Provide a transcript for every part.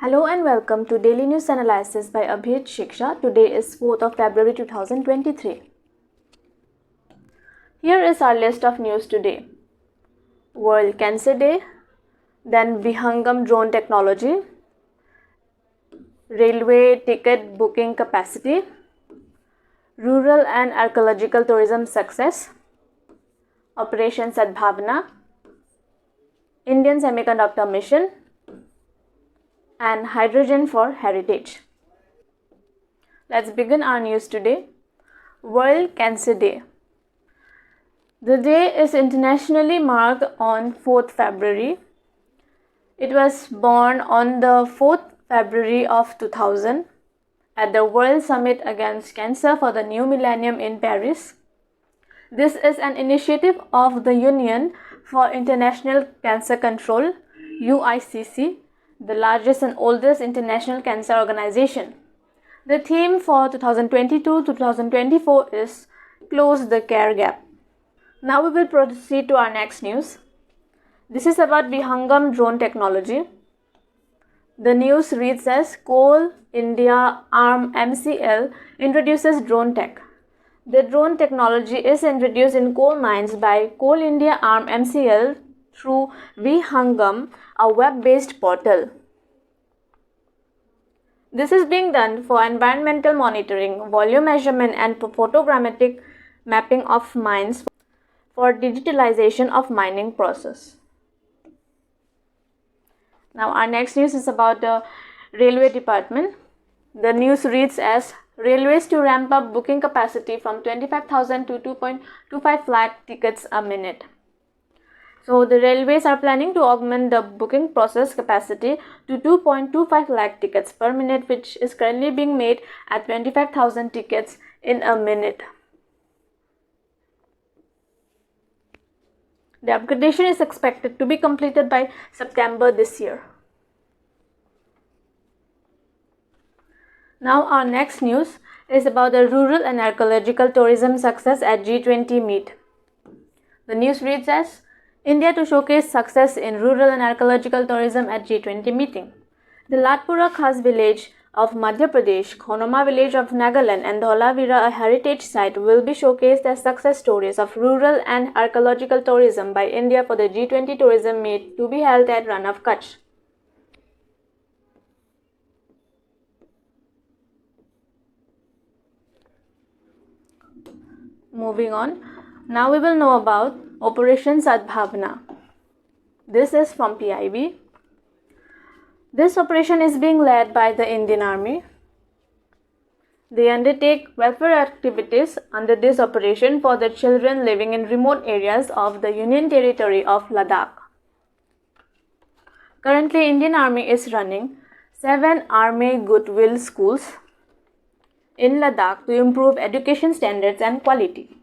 Hello and welcome to Daily News Analysis by Abhijit Shiksha. Today is 4th of February 2023. Here is our list of news today. World Cancer Day, then VIHANGAM drone technology, railway ticket booking capacity, rural and archaeological tourism success, Operation SADBHAVANA, Indian Semiconductor mission, and hydrogen for heritage. Let's begin our news today. World Cancer Day. The day is internationally marked on 4th February. It was born on the 4th February of 2000 at the World Summit Against Cancer for the New Millennium in Paris. This is an initiative of the Union for International Cancer Control, UICC, the largest and oldest international cancer organization. The theme for 2022-2024 is Close the Care Gap. Now we will proceed to our next news. This is about VIHANGAM drone technology. The news reads as Coal India Arm MCL introduces drone tech. The drone technology is introduced in coal mines by Coal India Arm MCL through VIHANGAM, a web-based portal. This is being done for environmental monitoring, volume measurement, and photogrammetric mapping of mines for digitalization of mining process. Now our next news is about the railway department. The news reads as Railways to ramp up booking capacity from 25,000 to 2.25 lakh tickets a minute. So the railways are planning to augment the booking process capacity to 2.25 lakh tickets per minute, which is currently being made at 25,000 tickets in a minute. The upgradation is expected to be completed by September this year. Now our next news is about the rural and archaeological tourism success at G20 meet. The news reads as India to showcase success in rural and archaeological tourism at G20 meeting. The Latpura Khas village of Madhya Pradesh, Khonoma village of Nagaland, and Dholavira, a heritage site, will be showcased as success stories of rural and archaeological tourism by India for the G20 tourism meet to be held at Rann of Kutch. Moving on, now we will know about Operation SADBHAVANA. This is from PIB. This operation is being led by the Indian Army. They undertake welfare activities under this operation for the children living in remote areas of the Union Territory of Ladakh. Currently, Indian Army is running 7 Army Goodwill schools in Ladakh to improve education standards and quality.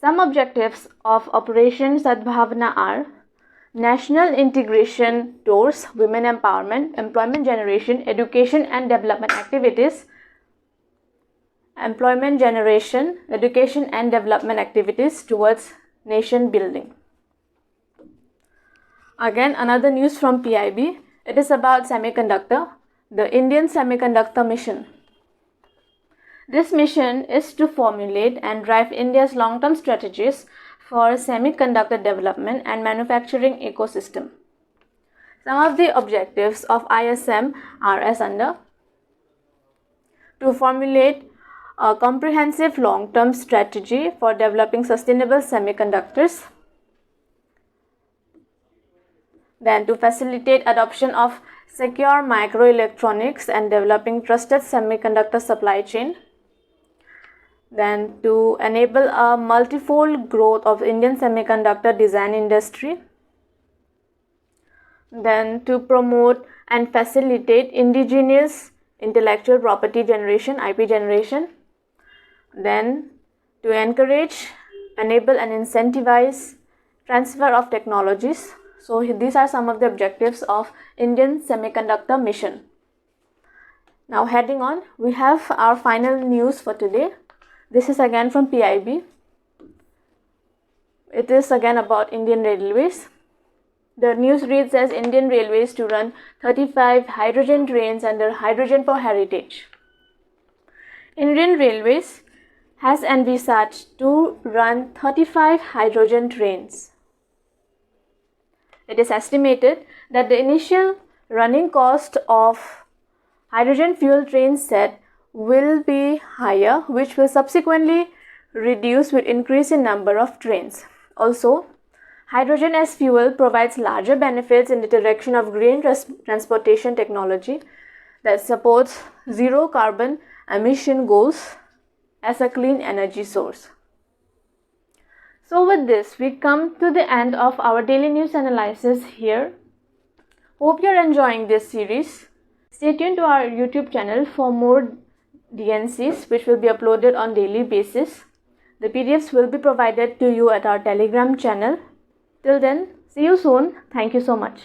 Some objectives of Operation SADBHAVANA are national integration tours, women empowerment, employment generation, education and development activities, towards nation building. Again, another news from PIB. It is about Semiconductor, the Indian Semiconductor mission. This mission is to formulate and drive India's long-term strategies for semiconductor development and manufacturing ecosystem. Some of the objectives of ISM are as under: to formulate a comprehensive long-term strategy for developing sustainable semiconductors, then to facilitate adoption of secure microelectronics and developing trusted semiconductor supply chain, then to enable a multifold growth of Indian semiconductor design industry, then to promote and facilitate indigenous intellectual property generation, IP generation, then to encourage, enable and incentivize transfer of technologies. So these are some of the objectives of Indian Semiconductor mission. Now heading on, we have our final news for today. This is again from PIB. It is again about Indian Railways. The news reads as Indian Railways to run 35 hydrogen trains under Hydrogen for Heritage. Indian Railways has envisaged to run 35 hydrogen trains. It is estimated that the initial running cost of hydrogen fuel train set will be higher, which will subsequently reduce with increase in number of trains. Also, hydrogen as fuel provides larger benefits in the direction of green transportation technology that supports zero carbon emission goals as a clean energy source. So with this, we come to the end of our daily news analysis here. Hope you're enjoying this series. Stay tuned to our YouTube channel for more DNCs which will be uploaded on daily basis. The PDFs will be provided to you at our Telegram channel. Till then, see you soon. Thank you so much.